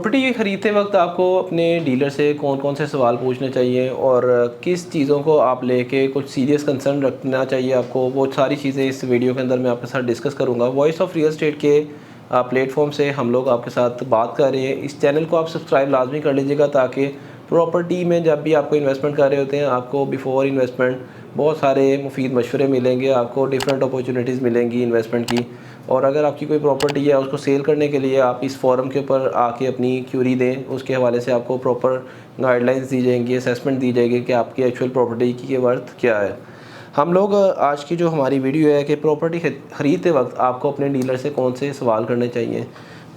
Property ख़रीदते वक्त आपको अपने डीलर से कौन कौन से सवाल पूछने चाहिए और किस चीज़ों को आप लेके कुछ सीरियस कंसर्न रखना चाहिए आपको, वो सारी चीज़ें इस वीडियो के अंदर मैं आपके साथ डिस्कस करूंगा। वॉइस ऑफ रियल एस्टेट के प्लेटफॉर्म से हम लोग आपके साथ बात कर रहे हैं। इस चैनल को आप सब्सक्राइब लाजमी कर लीजिएगा ताकि प्रॉपर्टी में जब भी आपको इन्वेस्टमेंट कर रहे होते हैं आपको बिफ़ोर इन्वेस्टमेंट बहुत सारे मुफीद मशवरे मिलेंगे, आपको डिफरेंट अपॉर्चुनिटीज़ मिलेंगी इन्वेस्टमेंट की। और अगर आपकी कोई प्रॉपर्टी है उसको सेल करने के लिए आप इस फोरम के ऊपर आके अपनी क्यूरी दें, उसके हवाले से आपको प्रॉपर गाइडलाइंस दी जाएंगी, असेसमेंट दी जाएगी कि आपकी एक्चुअल प्रॉपर्टी की वर्थ क्या है। हम लोग आज की जो हमारी वीडियो है कि प्रॉपर्टी ख़रीदते वक्त आपको अपने डीलर से कौन से सवाल करने चाहिए।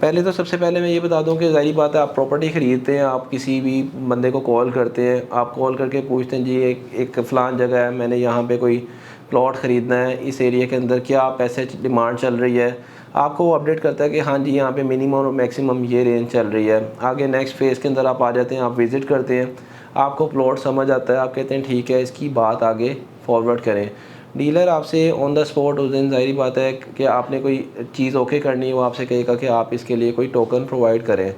पहले तो सबसे पहले मैं ये बता दूं कि ज़ाहिर बात है, आप प्रॉपर्टी ख़रीदते हैं, आप किसी भी बंदे को कॉल करते हैं, आप कॉल करके पूछते हैं जी एक फ़लान जगह है, मैंने यहाँ पे कोई प्लॉट ख़रीदना है, इस एरिया के अंदर क्या पैसे डिमांड चल रही है। आपको वो अपडेट करता है कि हाँ जी यहाँ पे मिनिमम और मैक्सिमम ये रेंज चल रही है। आगे नेक्स्ट फेज़ के अंदर आप आ जाते हैं, आप विज़िट करते हैं, आपको प्लॉट समझ आता है, आप कहते हैं ठीक है इसकी बात आगे फॉरवर्ड करें। डीलर आपसे ऑन द स्पॉट उस दिन ज़ाहिर बात है कि आपने कोई चीज़ ओके करनी है, वो आपसे कहेगा कि आप इसके लिए कोई टोकन प्रोवाइड करें।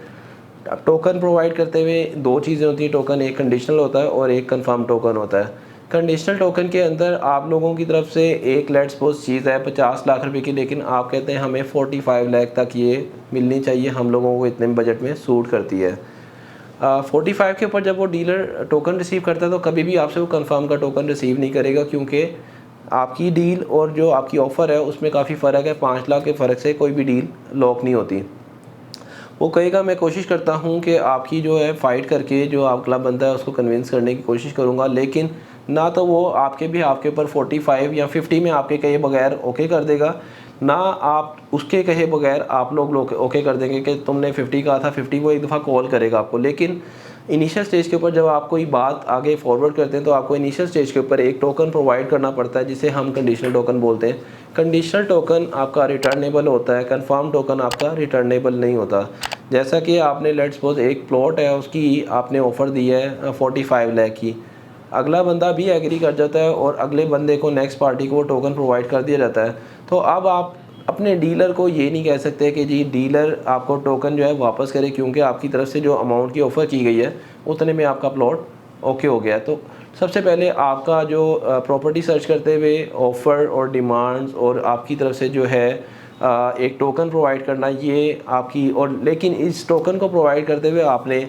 अब टोकन प्रोवाइड करते हुए दो चीज़ें होती हैं टोकन, एक कंडीशनल होता है और एक कंफर्म टोकन होता है। कंडीशनल टोकन के अंदर आप लोगों की तरफ से एक लेट्स सपोज चीज़ है 50 लाख रुपए की, लेकिन आप कहते हैं हमें 45 लाख तक ये मिलनी चाहिए, हम लोगों को इतने बजट में सूट करती है। 45 के ऊपर जब वो डीलर टोकन रिसीव करता है तो कभी भी आपसे वो कंफर्म का टोकन रिसीव नहीं करेगा, क्योंकि आपकी डील और जो आपकी ऑफ़र है उसमें काफ़ी फ़र्क है। 5 लाख के फ़र्क से कोई भी डील लॉक नहीं होती। वो कहेगा मैं कोशिश करता हूँ कि आपकी जो है फ़ाइट करके जो अगला बंदा है उसको कन्विंस करने की कोशिश करूँगा, लेकिन ना तो वो आपके भी आपके ऊपर 45 या 50 में आपके कहे बगैर ओके कर देगा, ना आप उसके कहे बगैर आप लोग ओके कर देंगे कि तुमने 50 कहा था 50। वो एक दफ़ा कॉल करेगा आपको, लेकिन इनिशियल स्टेज के ऊपर जब आप कोई बात आगे फॉरवर्ड करते हैं तो आपको इनिशियल स्टेज के ऊपर एक टोकन प्रोवाइड करना पड़ता है जिसे हम कंडीशनल टोकन बोलते हैं। कंडीशनल टोकन आपका रिटर्नेबल होता है, कंफर्म टोकन आपका रिटर्नेबल नहीं होता। जैसा कि आपने लेट्स सपोज एक प्लॉट है उसकी आपने ऑफ़र दी है 45 लाख की, अगला बंदा भी एग्री कर जाता है और अगले बंदे को नेक्स्ट पार्टी को वो टोकन प्रोवाइड कर दिया जाता है। तो अब आप अपने डीलर को ये नहीं कह सकते कि जी डीलर आपको टोकन जो है वापस करे, क्योंकि आपकी तरफ से जो अमाउंट की ऑफ़र की गई है उतने में आपका प्लॉट ओके हो गया है। तो सबसे पहले आपका जो प्रॉपर्टी सर्च करते हुए ऑफ़र और डिमांड्स और आपकी तरफ से जो है एक टोकन प्रोवाइड करना, ये आपकी और लेकिन इस टोकन को प्रोवाइड करते हुए आपने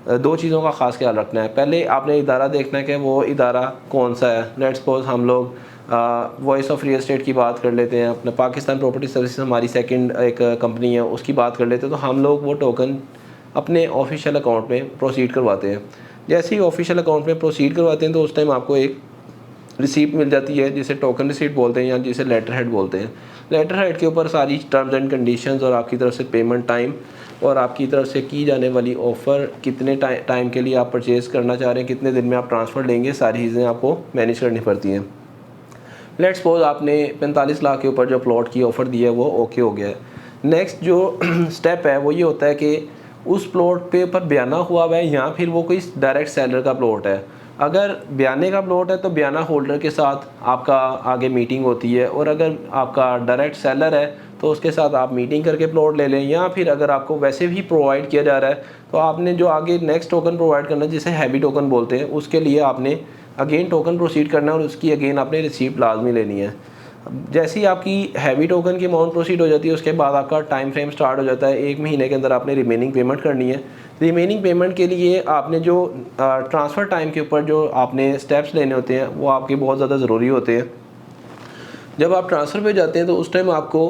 दो चीज़ों का ख़ास ख्याल रखना है। पहले आपने इदारा देखना है कि वो इदारा कौन सा है। लेट्स सपोज हम लोग वॉइस ऑफ रियल एस्टेट की बात कर लेते हैं, अपना पाकिस्तान प्रॉपर्टी सर्विसेज हमारी सेकंड एक कंपनी है, उसकी बात कर लेते हैं। तो हम लोग वो टोकन अपने ऑफिशियल अकाउंट में प्रोसीड करवाते हैं। जैसे ही ऑफिशियल अकाउंट में प्रोसीड करवाते हैं तो उस टाइम आपको एक रिसीप्ट मिल जाती है जिसे टोकन रिसीप्ट बोलते हैं या जिसे लेटर हेड बोलते हैं। लेटर हेड के ऊपर सारी टर्म्स एंड कंडीशंस और आपकी तरफ से पेमेंट टाइम और आपकी तरफ से की जाने वाली ऑफ़र, कितने टाइम के लिए आप परचेज़ करना चाह रहे हैं, कितने दिन में आप ट्रांसफ़र लेंगे, सारी चीज़ें आपको मैनेज करनी पड़ती हैं। लेट्स सपोज आपने 45 लाख के ऊपर जो प्लॉट की ऑफ़र दी है वो ओके हो गया है। नेक्स्ट जो स्टेप है वो ये होता है कि उस प्लॉट पे ऊपर बयाना हुआ हुआ है या फिर वो कोई डायरेक्ट सेलर का प्लॉट है। अगर बयाने का प्लॉट है तो बयाना होल्डर के साथ आपका आगे मीटिंग होती है, और अगर आपका डायरेक्ट सेलर है तो उसके साथ आप मीटिंग करके प्लॉट ले लें, या फिर अगर आपको वैसे भी प्रोवाइड किया जा रहा है तो आपने जो आगे नेक्स्ट टोकन प्रोवाइड करना है जिसे हैवी टोकन बोलते हैं, उसके लिए आपने अगेन टोकन प्रोसीड करना है और उसकी अगेन आपने रिसीप्ट लाजमी लेनी है। जैसे ही आपकी हैवी टोकन की अमाउंट प्रोसीड हो जाती है उसके बाद आपका टाइम फ्रेम स्टार्ट हो जाता है। 1 महीने के अंदर आपने रिमेनिंग पेमेंट करनी है। रिमेनिंग पेमेंट के लिए आपने जो ट्रांसफ़र टाइम के ऊपर जो आपने स्टेप्स लेने होते हैं वो आपके बहुत ज़्यादा ज़रूरी होते हैं। जब आप ट्रांसफ़र पे जाते हैं तो उस टाइम आपको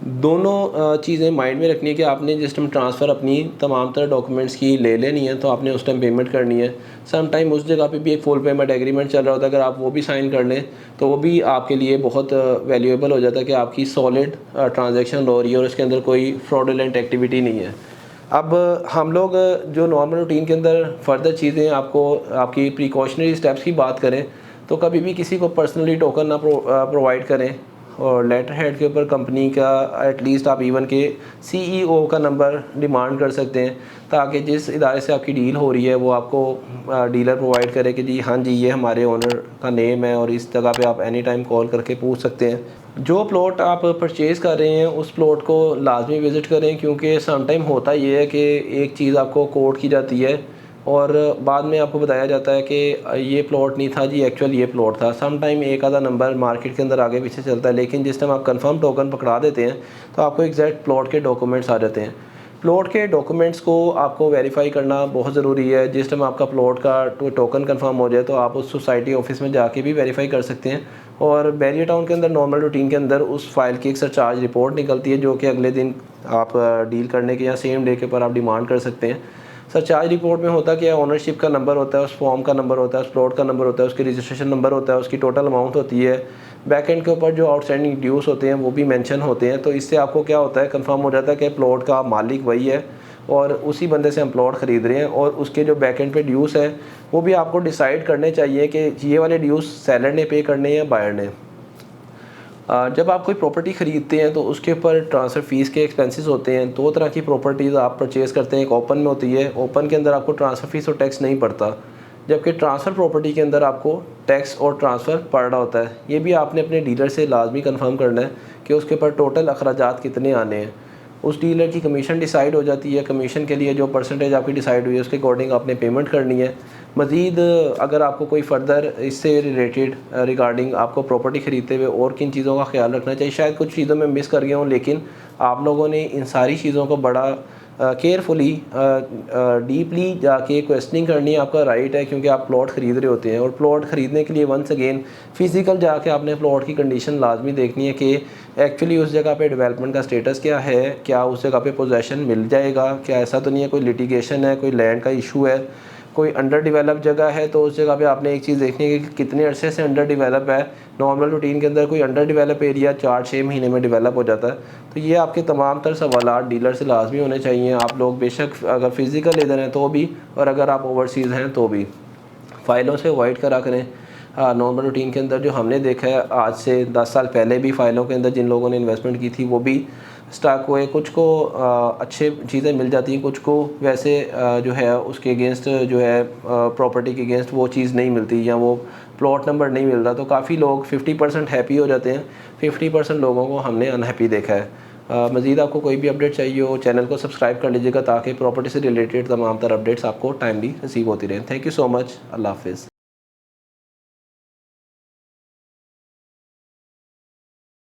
दोनों चीज़ें माइंड में रखनी है कि आपने जिस टाइम ट्रांसफ़र अपनी तमाम तरह डॉक्यूमेंट्स की ले लेनी है तो आपने उस टाइम पेमेंट करनी है। सम टाइम उस जगह पे भी एक फुल पेमेंट एग्रीमेंट चल रहा होता है, अगर आप वो भी साइन कर लें तो वो भी आपके लिए बहुत वैल्यूएबल हो जाता है कि आपकी सॉलिड ट्रांजैक्शन हो रही है और उसके अंदर कोई फ्रॉडुलेंट एक्टिविटी नहीं है। अब हम लोग जो नॉर्मल रूटीन के अंदर फर्दर चीज़ें आपको आपकी प्रिकॉशनरी स्टेप्स की बात करें तो कभी भी किसी को पर्सनली टोकन ना प्रोवाइड करें, और लेटर हेड के ऊपर कंपनी का एटलीस्ट आप इवन के सीईओ का नंबर डिमांड कर सकते हैं ताकि जिस इदारे से आपकी डील हो रही है वो आपको डीलर प्रोवाइड करे कि जी हाँ जी ये हमारे ओनर का नेम है और इस जगह पे आप एनी टाइम कॉल करके पूछ सकते हैं। जो प्लॉट आप परचेज़ कर रहे हैं उस प्लॉट को लाजमी विज़िट करें, क्योंकि सम टाइम होता ये है कि एक चीज़ आपको कोट की जाती है और बाद में आपको बताया जाता है कि ये प्लॉट नहीं था जी, एक्चुअल ये प्लॉट था। सम टाइम एक आधा नंबर मार्केट के अंदर आगे पीछे चलता है, लेकिन जिस टाइम आप कंफर्म टोकन पकड़ा देते हैं तो आपको एग्जैक्ट प्लॉट के डॉक्यूमेंट्स आ जाते हैं। प्लॉट के डॉक्यूमेंट्स को आपको वेरीफाई करना बहुत ज़रूरी है। जिस टाइम आपका प्लॉट का टोकन कंफर्म हो जाए तो आप उस सोसाइटी ऑफिस में जाके भी वेरीफाई कर सकते हैं। और बैरियर टाउन के अंदर नॉर्मल रूटीन के अंदर उस फाइल की एक सरचार्ज रिपोर्ट निकलती है, जो कि अगले दिन आप डील करने के या सेम डे के ऊपर आप डिमांड कर सकते हैं। सरचार्ज रिपोर्ट में होता क्या है, ओनरशिप का नंबर होता है, उस फॉर्म का नंबर होता है, उस प्लॉट का नंबर होता है, उसकी रजिस्ट्रेशन नंबर होता है, उसकी टोटल अमाउंट होती है, बैक एंड के ऊपर जो आउटस्टैंडिंग ड्यूज़ होते हैं वो भी मेंशन होते हैं। तो इससे आपको क्या होता है, कंफर्म हो जाता है कि प्लॉट का मालिक वही है और उसी बंदे से हम प्लॉट ख़रीद रहे हैं। और उसके जो बैक एंड पे ड्यूज़ है वो भी आपको डिसाइड करने चाहिए कि ये वाले ड्यूज़ सेलर ने पे करने या बायर ने। जब आप कोई प्रॉपर्टी ख़रीदते हैं तो उसके ऊपर ट्रांसफ़र फ़ीस के एक्सपेंसेस होते हैं। दो तरह की प्रॉपर्टीज़ आप परचेज़ करते हैं, एक ओपन में होती है, ओपन के अंदर आपको ट्रांसफ़र फ़ीस और टैक्स नहीं पड़ता, जबकि ट्रांसफ़र प्रॉपर्टी के अंदर आपको टैक्स और ट्रांसफ़र पड़ रहा होता है। ये भी आपने अपने डीलर से लाजमी कंफर्म करना है कि उसके ऊपर टोटल अखराजात कितने आने हैं। उस डीलर की कमीशन डिसाइड हो जाती है, कमीशन के लिए जो परसेंटेज आपकी डिसाइड हुई है उसके अकॉर्डिंग आपने पेमेंट करनी है। मज़ीद अगर आपको कोई फ़र्दर इससे रिलेटेड रिगार्डिंग आपको प्रॉपर्टी ख़रीदते हुए और किन चीज़ों का ख्याल रखना चाहिए, शायद कुछ चीज़ों में मिस कर गया हूँ, लेकिन आप लोगों ने इन सारी चीज़ों को बड़ा केयरफुली डीपली जाके क्वेश्चनिंग करनी है, आपका राइट है, क्योंकि आप प्लॉट ख़रीद रहे होते हैं। और प्लॉट ख़रीदने के लिए वंस अगेन फ़िज़िकल जाके आपने प्लॉट की कंडीशन लाजमी देखनी है कि एक्चुअली उस जगह पे डेवलपमेंट का स्टेटस क्या है, क्या उस जगह पे पोजेसन मिल जाएगा, क्या ऐसा तो नहीं है कोई लिटिगेशन है, कोई लैंड का इशू है, कोई अंडर डेवलप जगह है। तो उस जगह पे आपने एक चीज़ देखनी है कि कितने अरसे से अंडर डेवलप है। नॉर्मल रूटीन के अंदर कोई अंडर डेवलप एरिया 4-6 महीने में डेवलप हो जाता है। तो ये आपके तमाम तर सवालात डीलर से लाजमी होने चाहिए। आप लोग बेशक अगर फ़िज़िकल इधर हैं तो भी, और अगर आप ओवरसीज़ हैं तो भी, फ़ाइलों से अवॉइड करा करें। नॉर्मल रूटीन के अंदर जो हमने देखा है आज से 10 साल पहले भी फ़ाइलों के अंदर जिन लोगों ने इन्वेस्टमेंट की थी वो भी स्टॉक हुए, कुछ को अच्छे चीज़ें मिल जाती हैं, कुछ को वैसे जो है उसके अगेंस्ट जो है प्रॉपर्टी के अगेंस्ट वो चीज़ नहीं मिलती या वो प्लॉट नंबर नहीं मिलता। तो काफ़ी लोग 50% हैप्पी हो जाते हैं, 50% लोगों को हमने अनहैप्पी देखा है। मज़ीद आपको कोई भी अपडेट चाहिए हो चैनल को सब्सक्राइब कर लीजिएगा ताकि प्रॉपर्टी से रिलेटेड तमाम तर अपडेट्स आपको टाइमली रिसीव होती रहें। Thank you so much. अल्लाह हाफ़िज़।